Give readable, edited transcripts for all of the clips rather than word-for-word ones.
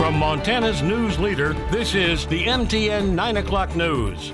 From Montana's news leader, this is the MTN 9 o'clock news.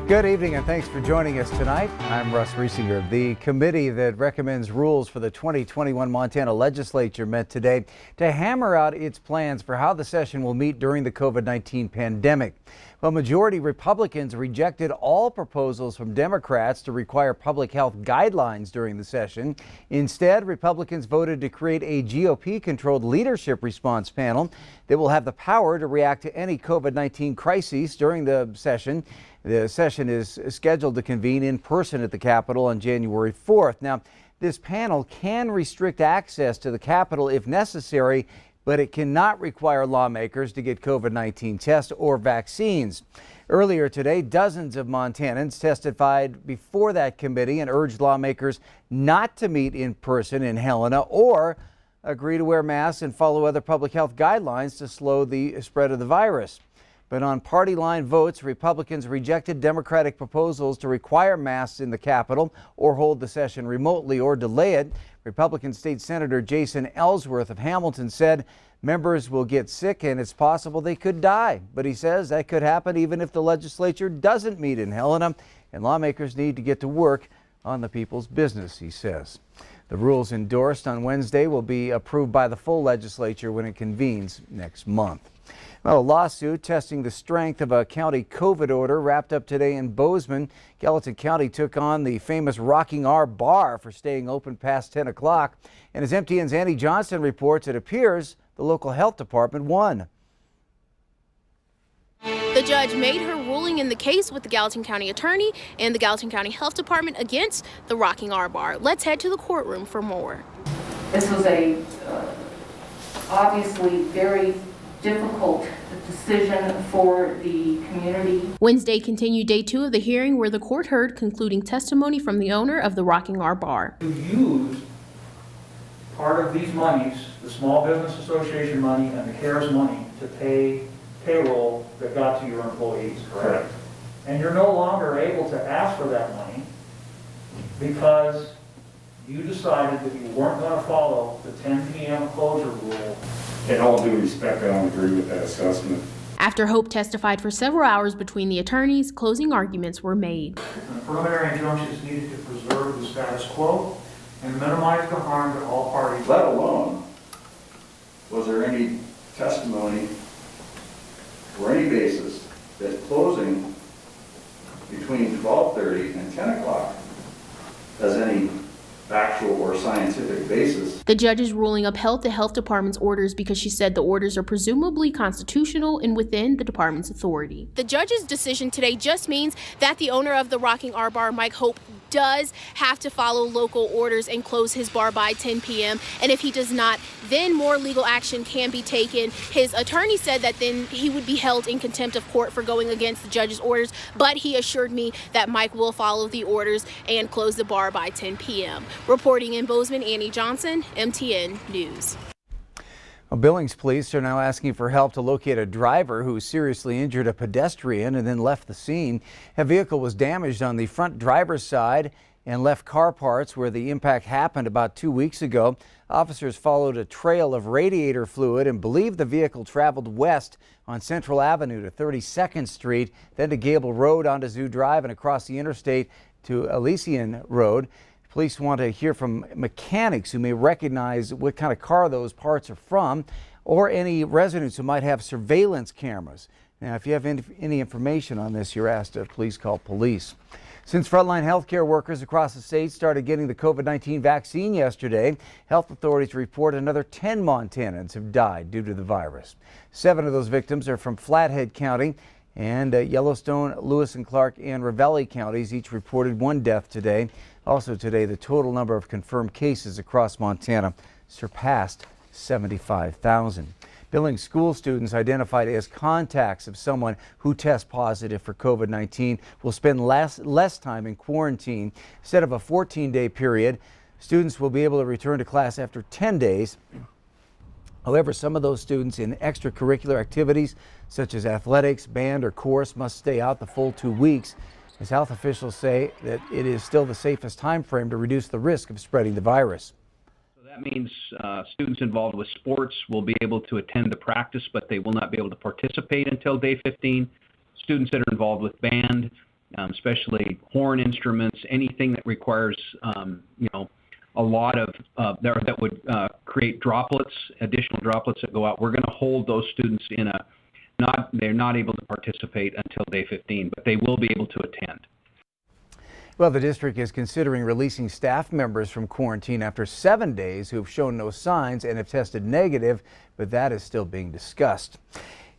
Good evening and thanks for joining us tonight. I'm Russ Riesinger. The committee that recommends rules for the 2021 Montana legislature met today to hammer out its plans for how the session will meet during the COVID-19 pandemic. Well, majority Republicans rejected all proposals from Democrats to require public health guidelines during the session. Instead, Republicans voted to create a GOP-controlled leadership response panel that will have the power to react to any COVID-19 crises during the session. The session is scheduled to convene in person at the Capitol on January 4th. Now, this panel can restrict access to the Capitol if necessary, but it cannot require lawmakers to get COVID-19 tests or vaccines. Earlier today, dozens of Montanans testified before that committee and urged lawmakers not to meet in person in Helena or agree to wear masks and follow other public health guidelines to slow the spread of the virus. But on party line votes, Republicans rejected Democratic proposals to require masks in the Capitol or hold the session remotely or delay it. Republican State Senator Jason Ellsworth of Hamilton said members will get sick and it's possible they could die. But he says that could happen even if the legislature doesn't meet in Helena, and lawmakers need to get to work on the people's business, he says. The rules endorsed on Wednesday will be approved by the full legislature when it convenes next month. Well, a lawsuit testing the strength of a county COVID order wrapped up today in Bozeman. Gallatin County took on the famous Rockin R Bar for staying open past 10 o'clock. And as MTN's Annie Johnson reports, it appears the local health department won. The judge made her ruling in the case with the Gallatin County Attorney and the Gallatin County Health Department against the Rockin R Bar. Let's head to the courtroom for more. This was a obviously very difficult decision for the community. Wednesday continued day 2 of the hearing where the court heard concluding testimony from the owner of the Rockin R Bar. To use part of these monies, the Small Business Association money and the CARES money, to pay payroll that got to your employees, correct? And you're no longer able to ask for that money because you decided that you weren't going to follow the 10 p.m. closure rule. In all due respect, I don't agree with that assessment. After Hope testified for several hours between the attorneys, closing arguments were made. And preliminary injunctions needed to preserve the status quo and minimize the harm to all parties. Let alone, was there any testimony or any basis that closing between 12:30 and 10 o'clock has any factual or scientific basis? The judge's ruling upheld the health department's orders because she said the orders are presumably constitutional and within the department's authority. The judge's decision today just means that the owner of the Rockin R Bar, Mike Hope, does have to follow local orders and close his bar by 10 p.m. And if he does not, then more legal action can be taken. His attorney said that then he would be held in contempt of court for going against the judge's orders, but he assured me that Mike will follow the orders and close the bar by 10 p.m. Reporting in Bozeman, Annie Johnson, MTN News. Well, Billings police are now asking for help to locate a driver who seriously injured a pedestrian and then left the scene. A vehicle was damaged on the front driver's side and left car parts where the impact happened about 2 weeks ago. Officers followed a trail of radiator fluid and believe the vehicle traveled west on Central Avenue to 32nd Street, then to Gable Road onto Zoo Drive and across the interstate to Elysian Road. Police want to hear from mechanics who may recognize what kind of car those parts are from, or any residents who might have surveillance cameras. Now, if you have any information on this, you're asked to please call police. Since frontline healthcare workers across the state started getting the COVID-19 vaccine yesterday, health authorities report another 10 Montanans have died due to the virus. 7 of those victims are from Flathead County, and Yellowstone, Lewis and Clark, and Ravalli counties each reported 1 death today. Also today, the total number of confirmed cases across Montana surpassed 75,000. Billings school students identified as contacts of someone who tests positive for COVID-19 will spend less time in quarantine. Instead of a 14-day period, students will be able to return to class after 10 days. However, some of those students in extracurricular activities such as athletics, band, or chorus must stay out the full 2 weeks, as health officials say that it is still the safest time frame to reduce the risk of spreading the virus. That means students involved with sports will be able to attend the practice, but they will not be able to participate until day 15. Students that are involved with band, especially horn instruments, anything that requires, a lot of that would create droplets, additional droplets that go out. We're going to hold those students in they're not able to participate until day 15, but they will be able to attend. Well, the district is considering releasing staff members from quarantine after 7 days who have shown no signs and have tested negative, but that is still being discussed.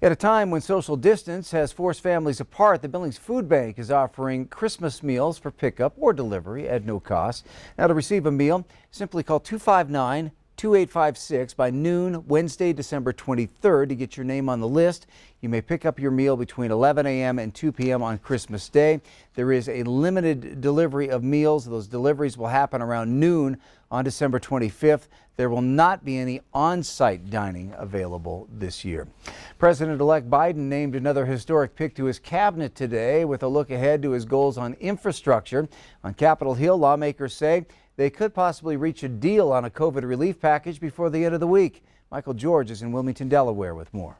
At a time when social distance has forced families apart, the Billings Food Bank is offering Christmas meals for pickup or delivery at no cost. Now, to receive a meal, simply call 259-2856 by noon Wednesday, December 23rd to get your name on the list. You may pick up your meal between 11 a.m. and 2 p.m. on Christmas Day. There is a limited delivery of meals. Those deliveries will happen around noon on December 25th. There will not be any on-site dining available this year. President-elect Biden named another historic pick to his cabinet today with a look ahead to his goals on infrastructure. On Capitol Hill, lawmakers say they could possibly reach a deal on a COVID relief package before the end of the week. Michael George is in Wilmington, Delaware with more.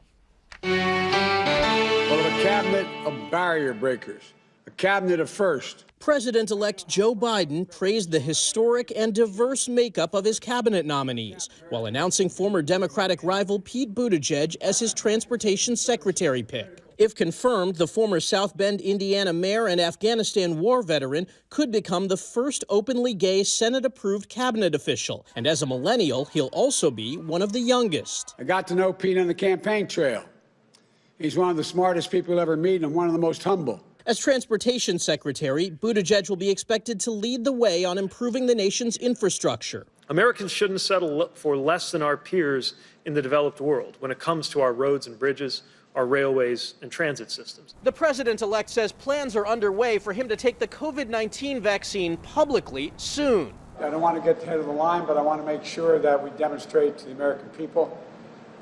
Well, a cabinet of barrier breakers, a cabinet of first. President-elect Joe Biden praised the historic and diverse makeup of his cabinet nominees, while announcing former Democratic rival Pete Buttigieg as his transportation secretary pick. If confirmed, the former South Bend, Indiana mayor and Afghanistan war veteran could become the first openly gay Senate-approved cabinet official. And as a millennial, he'll also be one of the youngest. I got to know Pete on the campaign trail. He's one of the smartest people you'll ever meet and one of the most humble. As transportation secretary, Buttigieg will be expected to lead the way on improving the nation's infrastructure. Americans shouldn't settle for less than our peers in the developed world when it comes to our roads and bridges, our railways and transit systems. The president-elect says plans are underway for him to take the COVID-19 vaccine publicly soon. I don't want to get ahead of the line, but I want to make sure that we demonstrate to the American people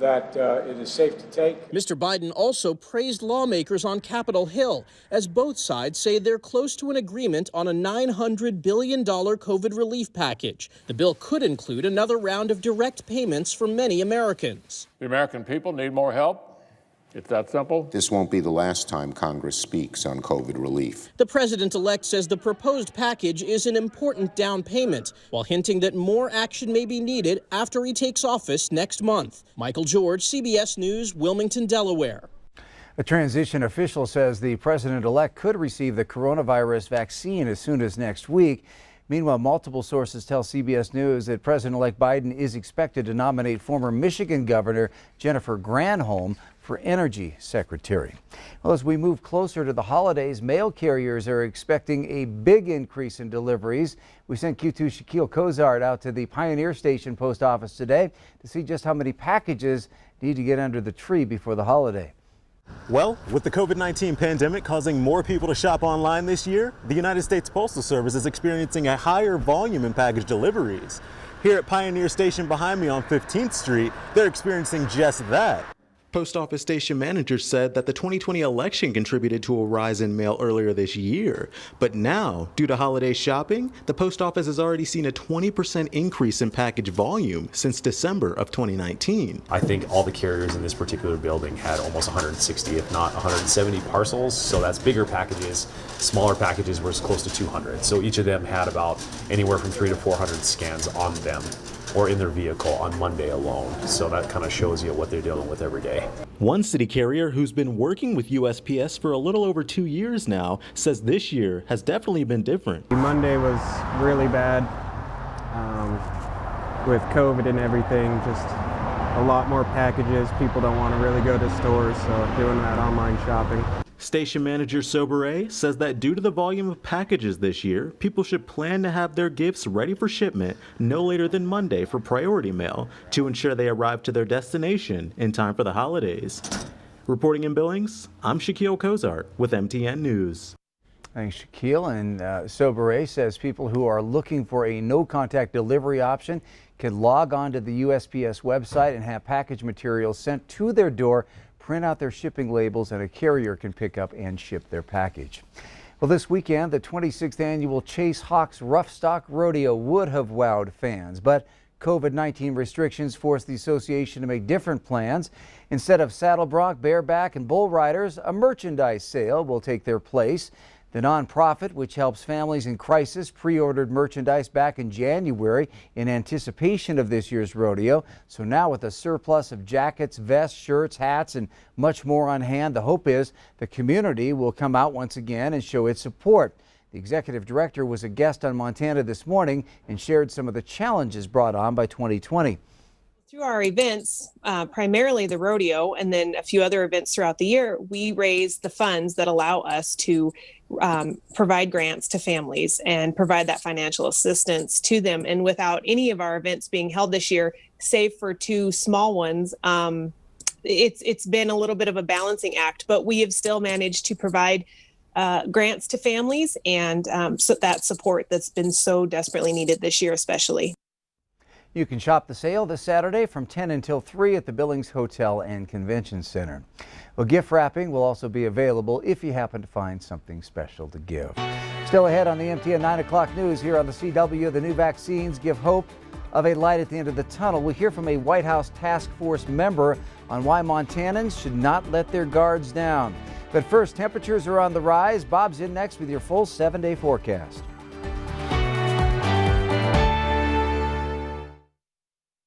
that it is safe to take. Mr. Biden also praised lawmakers on Capitol Hill as both sides say they're close to an agreement on a $900 billion COVID relief package. The bill could include another round of direct payments for many Americans. The American people need more help. It's that simple. This won't be the last time Congress speaks on COVID relief. The president-elect says the proposed package is an important down payment, while hinting that more action may be needed after he takes office next month. Michael George, CBS News, Wilmington, Delaware. A transition official says the president-elect could receive the coronavirus vaccine as soon as next week. Meanwhile, multiple sources tell CBS News that President-elect Biden is expected to nominate former Michigan Governor Jennifer Granholm for Energy Secretary. Well, as we move closer to the holidays, mail carriers are expecting a big increase in deliveries. We sent Q2 Shaquille Cozart out to the Pioneer Station Post Office today to see just how many packages need to get under the tree before the holiday. Well, with the COVID-19 pandemic causing more people to shop online this year, the United States Postal Service is experiencing a higher volume in package deliveries. Here at Pioneer Station behind me on 15th Street, they're experiencing just that. Post Office station managers said that the 2020 election contributed to a rise in mail earlier this year. But now, due to holiday shopping, the post office has already seen a 20% increase in package volume since December of 2019. I think all the carriers in this particular building had almost 160, if not 170 parcels. So that's bigger packages. Smaller packages were close to 200. So each of them had about anywhere from 300 to 400 scans on them or in their vehicle on Monday alone. So that kind of shows you what they're dealing with every day. One city carrier who's been working with USPS for a little over 2 years now says this year has definitely been different. Monday was really bad with COVID and everything, just a lot more packages. People don't want to really go to stores, so doing that online shopping. Station manager Sobere says that due to the volume of packages this year, people should plan to have their gifts ready for shipment no later than Monday for priority mail to ensure they arrive to their destination in time for the holidays. Reporting in Billings, I'm Shaquille Cozart with MTN News. Thanks, Shaquille. And Sobere says people who are looking for a no-contact delivery option can log on to the USPS website and have package materials sent to their door, print out their shipping labels, and a carrier can pick up and ship their package. Well, this weekend, the 26th annual Chase Hawks Rough Stock Rodeo would have wowed fans, but COVID-19 restrictions forced the association to make different plans. Instead of saddle bronc, bareback, and bull riders, a merchandise sale will take their place. The nonprofit, which helps families in crisis, pre-ordered merchandise back in January in anticipation of this year's rodeo. So now with a surplus of jackets, vests, shirts, hats, and much more on hand, the hope is the community will come out once again and show its support. The executive director was a guest on Montana this morning and shared some of the challenges brought on by 2020. Through our events, primarily the rodeo and then a few other events throughout the year, we raise the funds that allow us to provide grants to families and provide that financial assistance to them. And without any of our events being held this year, save for two small ones, it's been a little bit of a balancing act, but we have still managed to provide grants to families and so that support that's been so desperately needed this year especially. You can shop the sale this Saturday from 10 until 3 at the Billings Hotel and Convention Center. Well, gift wrapping will also be available if you happen to find something special to give. Still ahead on the MTN 9 o'clock news here on the CW, the new vaccines give hope of a light at the end of the tunnel. We'll hear from a White House task force member on why Montanans should not let their guards down. But first, temperatures are on the rise. Bob's in next with your full 7-day forecast.